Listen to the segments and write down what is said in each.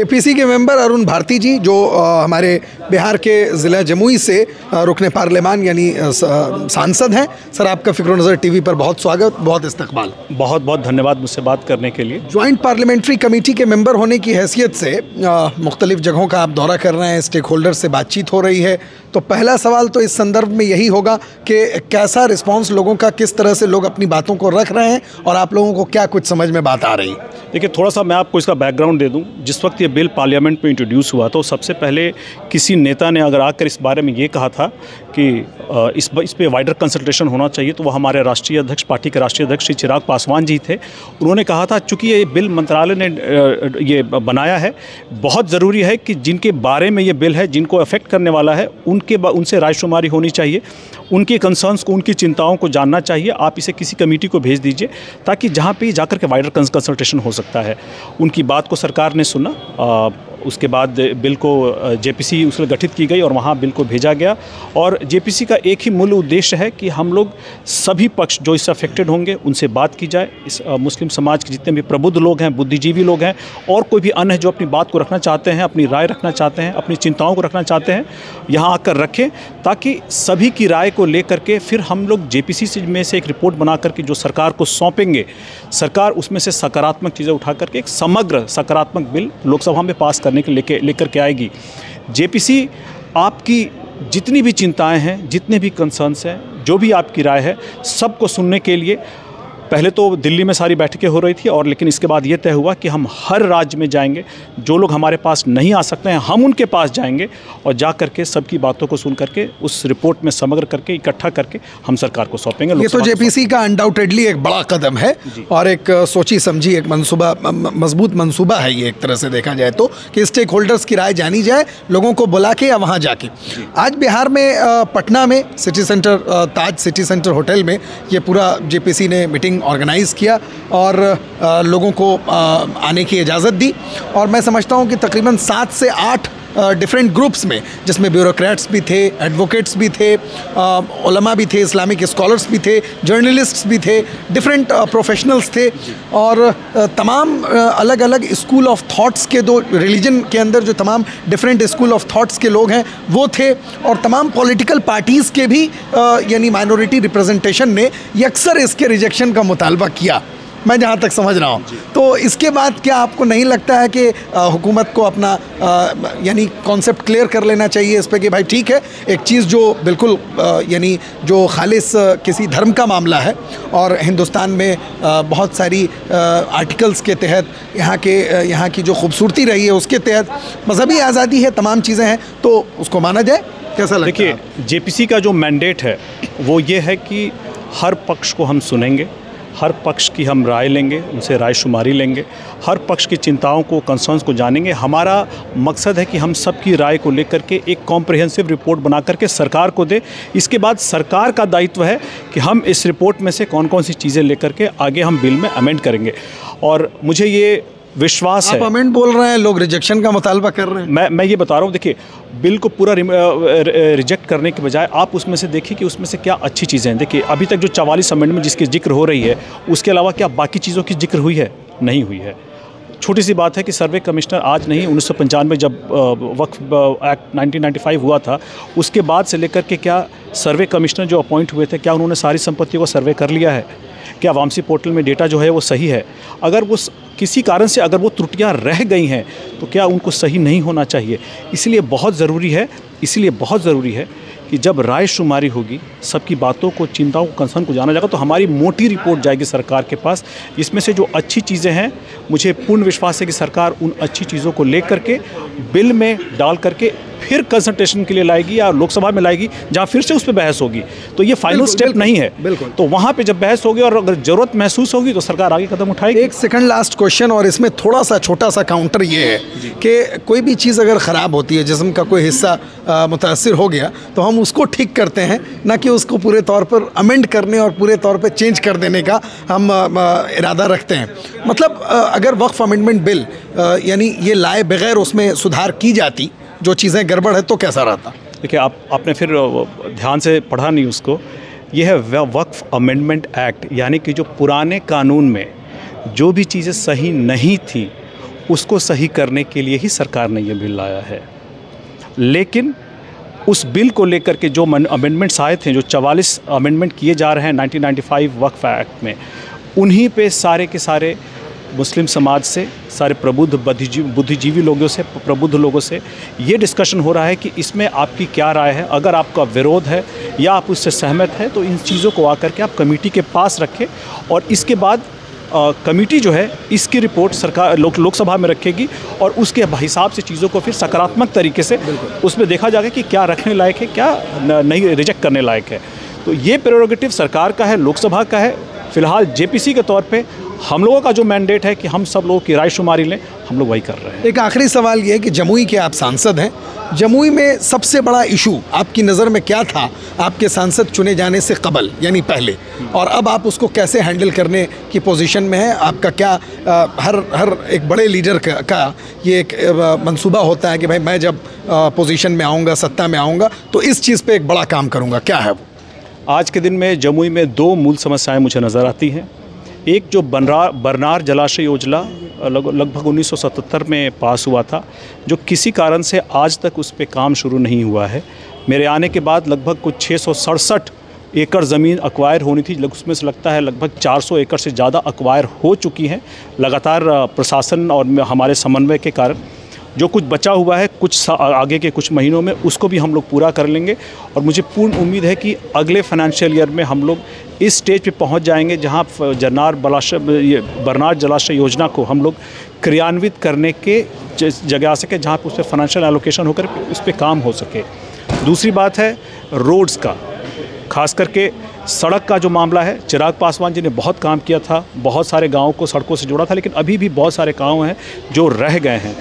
JPC के member Arun Bharti जी, जो हमारे बिहार के ज़िला जमुई से रुकने पार्लियामान यानी सांसद हैं। सर, आपका फ़िक्र नज़र टीवी पर बहुत स्वागत, बहुत इस्तकबाल। बहुत बहुत धन्यवाद मुझसे बात करने के लिए। ज्वाइंट पार्लियामेंट्री कमेटी के मेंबर होने की हैसियत से मुख्तलिफ जगहों का आप दौरा कर रहे हैं, स्टेक होल्डर से बातचीत हो रही है, तो पहला सवाल तो इस संदर्भ में यही होगा कि कैसा रिस्पांस लोगों का, किस तरह से लोग अपनी बातों को रख रहे हैं और आप लोगों को क्या कुछ समझ में बात आ रही है? देखिए, थोड़ा सा मैं आपको इसका बैकग्राउंड दे दूं। जिस वक्त ये बिल पार्लियामेंट में इंट्रोड्यूस हुआ तो सबसे पहले किसी नेता ने अगर आकर इस बारे में ये कहा था कि इस पे वाइडर कंसल्टेशन होना चाहिए, तो वो हमारे राष्ट्रीय अध्यक्ष, पार्टी के राष्ट्रीय अध्यक्ष श्री चिराग पासवान जी थे। उन्होंने कहा था चूँकि ये बिल मंत्रालय ने ये बनाया है, बहुत ज़रूरी है कि जिनके बारे में ये बिल है, जिनको अफेक्ट करने वाला है, उनसे रायशुमारी होनी चाहिए, उनके कंसर्न्स को, उनकी चिंताओं को जानना चाहिए। आप इसे किसी कमेटी को भेज दीजिए ताकि जहाँ पे जाकर के वाइडर कंसल्टेशन हो सकता है। उनकी बात को सरकार ने सुना। उसके बाद बिल को जेपीसी उसमें गठित की गई और वहाँ बिल को भेजा गया। और जेपीसी का एक ही मूल उद्देश्य है कि हम लोग सभी पक्ष जो इससे अफेक्टेड होंगे उनसे बात की जाए। इस मुस्लिम समाज के जितने भी प्रबुद्ध लोग हैं, बुद्धिजीवी लोग हैं और कोई भी अन्य जो अपनी बात को रखना चाहते हैं, अपनी राय रखना चाहते हैं, अपनी चिंताओं को रखना चाहते हैं, यहाँ आकर रखें, ताकि सभी की राय को लेकर के फिर हम लोग जेपीसी में से एक रिपोर्ट बना करके जो सरकार को सौंपेंगे, सरकार उसमें से सकारात्मक चीज़ें उठा करके एक समग्र सकारात्मक बिल लोकसभा में पास करने के लेकर के आएगी। जेपीसी आपकी जितनी भी चिंताएं हैं, जितने भी कंसर्न्स हैं, जो भी आपकी राय है, सबको सुनने के लिए पहले तो दिल्ली में सारी बैठकें हो रही थी और लेकिन इसके बाद ये तय हुआ कि हम हर राज्य में जाएंगे। जो लोग हमारे पास नहीं आ सकते हैं, हम उनके पास जाएंगे और जा करके सबकी बातों को सुन करके उस रिपोर्ट में समग्र करके इकट्ठा करके हम सरकार को सौंपेंगे। ये तो जेपीसी का अनडाउटेडली एक बड़ा कदम है और एक सोची समझी एक मंसूबा, मजबूत मंसूबा है ये एक तरह से देखा जाए तो, कि स्टेक होल्डर्स की राय जानी जाए, लोगों को बुला के या वहाँ जाके। आज बिहार में पटना में सिटी सेंटर, ताज सिटी सेंटर होटल में ये पूरा जेपीसी ने मीटिंग ऑर्गेनाइज किया और लोगों को आने की इजाज़त दी। और मैं समझता हूँ कि तकरीबन 7 से 8 डिफरेंट ग्रुप्स में, जिसमें ब्यूरोक्रेट्स भी थे, एडवोकेट्स भी थे, उलमा भी थे, इस्लामिक स्कॉलर्स भी थे, जर्नलिस्ट्स भी थे, डिफरेंट प्रोफेशनल्स थे और तमाम अलग अलग स्कूल ऑफ थॉट्स के, दो रिलीजन के अंदर जो तमाम डिफरेंट स्कूल ऑफ थॉट्स के लोग हैं वो थे और तमाम पॉलिटिकल पार्टीज़ के भी यानी माइनॉरिटी रिप्रेजेंटेशन ने यकसर इसके रिजेक्शन का मुतालबा किया, मैं जहाँ तक समझ रहा हूँ। तो इसके बाद क्या आपको नहीं लगता है कि हुकूमत को अपना यानी कॉन्सेप्ट क्लियर कर लेना चाहिए इस पे कि भाई ठीक है, एक चीज़ जो बिल्कुल यानी जो खालिस किसी धर्म का मामला है और हिंदुस्तान में बहुत सारी आर्टिकल्स के तहत यहाँ की जो खूबसूरती रही है उसके तहत मजहबी आज़ादी है, तमाम चीज़ें हैं, तो उसको माना जाए? कैसा लगता है? देखिए, जेपीसी का जो मैंडेट है वो ये है कि हर पक्ष को हम सुनेंगे, हर पक्ष की हम राय लेंगे, उनसे राय शुमारी लेंगे, हर पक्ष की चिंताओं को, कंसर्न्स को जानेंगे। हमारा मकसद है कि हम सबकी राय को लेकर के एक कॉम्प्रिहेंसिव रिपोर्ट बना करके सरकार को दे। इसके बाद सरकार का दायित्व है कि हम इस रिपोर्ट में से कौन कौन सी चीज़ें लेकर के आगे हम बिल में अमेंड करेंगे। और मुझे ये विश्वास है। आप अमेंड बोल रहे हैं, लोग रिजेक्शन का मुतालबा कर रहे हैं। मैं ये बता रहा हूँ, देखिए, बिल को पूरा रिजेक्ट करने के बजाय आप उसमें से देखिए कि उसमें से क्या अच्छी चीज़ें हैं। देखिए, अभी तक जो 44 अमेंडमेंट जिसकी जिक्र हो रही है, उसके अलावा क्या बाकी चीज़ों की जिक्र हुई है? नहीं हुई है। छोटी सी बात है कि सर्वे कमिश्नर आज नहीं, 1995 में जब वक्फ एक्ट 1995 हुआ था, उसके बाद से लेकर के क्या सर्वे कमिश्नर जो अपॉइंट हुए थे, क्या उन्होंने सारी संपत्ति को सर्वे कर लिया है? क्या वामसी पोर्टल में डेटा जो है वो सही है? अगर वो किसी कारण से अगर वो त्रुटियां रह गई हैं तो क्या उनको सही नहीं होना चाहिए? इसलिए बहुत ज़रूरी है कि जब राय शुमारी होगी, सबकी बातों को, चिंताओं को, कंसर्न को जाना जाएगा, तो हमारी मोटी रिपोर्ट जाएगी सरकार के पास। इसमें से जो अच्छी चीज़ें हैं, मुझे पूर्ण विश्वास है कि सरकार उन अच्छी चीज़ों को लेकर के बिल में डाल करके फिर कंसल्टेशन के लिए लाएगी या लोकसभा में लाएगी, जहाँ फिर से उस पर बहस होगी। तो ये फाइनल स्टेप नहीं है। बिल्कुल। तो वहाँ पे जब बहस होगी और अगर ज़रूरत महसूस होगी तो सरकार आगे कदम उठाएगी। एक सेकंड लास्ट क्वेश्चन, और इसमें थोड़ा सा छोटा सा काउंटर ये है कि कोई भी चीज़ अगर ख़राब होती है, जिस्म का कोई हिस्सा मुतासिर हो गया, तो हम उसको ठीक करते हैं, ना कि उसको पूरे तौर पर अमेंड करने और पूरे तौर पर चेंज कर देने का हम इरादा रखते हैं। मतलब अगर वक्फ अमेंडमेंट बिल यानी ये लाए बगैर उसमें सुधार की जाती, जो चीज़ें गड़बड़ है, तो कैसा रहता? देखिए, आपने फिर ध्यान से पढ़ा नहीं उसको। यह है वक्फ अमेंडमेंट एक्ट, यानी कि जो पुराने कानून में जो भी चीज़ें सही नहीं थी उसको सही करने के लिए ही सरकार ने ये बिल लाया है। लेकिन उस बिल को लेकर के जो अमेंडमेंट्स आए थे, जो 44 अमेंडमेंट किए जा रहे हैं 1995 वक्फ एक्ट में, उन्हीं पे सारे के सारे मुस्लिम समाज से, सारे प्रबुद्ध बुद्धिजीवी लोगों से, प्रबुद्ध लोगों से ये डिस्कशन हो रहा है कि इसमें आपकी क्या राय है। अगर आपका विरोध है या आप उससे सहमत है तो इन चीज़ों को आकर के आप कमेटी के पास रखें और इसके बाद कमेटी जो है इसकी रिपोर्ट सरकार लोकसभा में रखेगी और उसके हिसाब से चीज़ों को फिर सकारात्मक तरीके से उसमें देखा जाएगा कि क्या रखने लायक है, क्या नहीं रिजेक्ट करने लायक है। तो ये प्रेरोगेटिव सरकार का है, लोकसभा का है। फिलहाल जेपीसी के तौर पे हम लोगों का जो मैंडेट है कि हम सब लोगों की रायशुमारी लें, हम लोग वही कर रहे हैं। एक आखिरी सवाल ये है कि जमुई के आप सांसद हैं, जमुई में सबसे बड़ा इशू आपकी नज़र में क्या था आपके सांसद चुने जाने से कबल, यानी पहले, और अब आप उसको कैसे हैंडल करने की पोजीशन में हैं? आपका क्या हर एक बड़े लीडर का ये एक मंसूबा होता है कि भाई मैं जब पोजीशन में आऊँगा, सत्ता में आऊँगा तो इस चीज़ पे एक बड़ा काम करूँगा, क्या है वो? आज के दिन में जमुई में दो मूल समस्याएं मुझे नज़र आती हैं। एक जो बरनार जलाशय योजना लगभग 1977 में पास हुआ था, जो किसी कारण से आज तक उस पे काम शुरू नहीं हुआ है। मेरे आने के बाद लगभग कुछ 667 एकड़ ज़मीन अक्वायर होनी थी, उसमें से लगता है लगभग 400 एकड़ से ज़्यादा अक्वायर हो चुकी हैं। लगातार प्रशासन और हमारे समन्वय के कारण जो कुछ बचा हुआ है कुछ आगे के कुछ महीनों में उसको भी हम लोग पूरा कर लेंगे और मुझे पूर्ण उम्मीद है कि अगले फाइनेंशियल ईयर में हम लोग इस स्टेज पे पहुंच जाएंगे जहां बरनार जलाशय योजना को हम लोग क्रियान्वित करने के जगह आ सके, जहां पर उस पर फाइनेंशियल एलोकेशन होकर उस पर काम हो सके। दूसरी बात है रोड्स का, खास करके सड़क का जो मामला है। चिराग पासवान जी ने बहुत काम किया था, बहुत सारे गाँवों को सड़कों से जोड़ा था, लेकिन अभी भी बहुत सारे गाँव हैं जो रह गए हैं।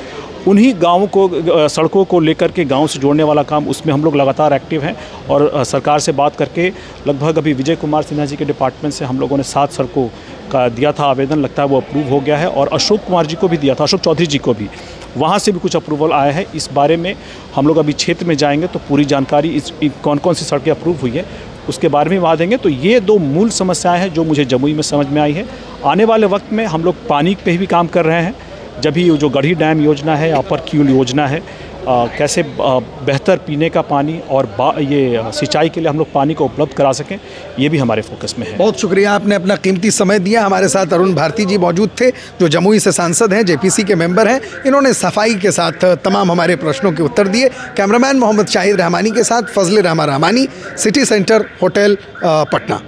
उन्हीं गाँवों को, सड़कों को लेकर के गांव से जोड़ने वाला काम, उसमें हम लोग लगातार एक्टिव हैं और सरकार से बात करके लगभग अभी विजय कुमार सिन्हा जी के डिपार्टमेंट से हम लोगों ने 7 सड़कों का दिया था आवेदन, लगता है वो अप्रूव हो गया है। और अशोक कुमार जी को भी दिया था, अशोक चौधरी जी को भी, वहाँ से भी कुछ अप्रूवल आया है। इस बारे में हम लोग अभी क्षेत्र में जाएंगे तो पूरी जानकारी कौन कौन सी सड़कें अप्रूव हुई है उसके बारे में वहाँ देंगे। तो ये दो मूल समस्याएँ हैं जो मुझे जमुई में समझ में आई है। आने वाले वक्त में हम लोग पानी पे भी काम कर रहे हैं। जब भी जो गढ़ी डैम योजना है, अपर क्यूल योजना है, कैसे बेहतर पीने का पानी और ये सिंचाई के लिए हम लोग पानी को उपलब्ध करा सकें, ये भी हमारे फोकस में है। बहुत शुक्रिया, आपने अपना कीमती समय दिया। हमारे साथ अरुण भारती जी मौजूद थे जो जमुई से सांसद हैं, जेपीसी के मेंबर हैं। इन्होंने सफाई के साथ तमाम हमारे प्रश्नों के उत्तर दिए। कैमरामैन मोहम्मद शाहिद रहमानी के साथ Fazal Rahman Rahmani, city centre hotel, Patna.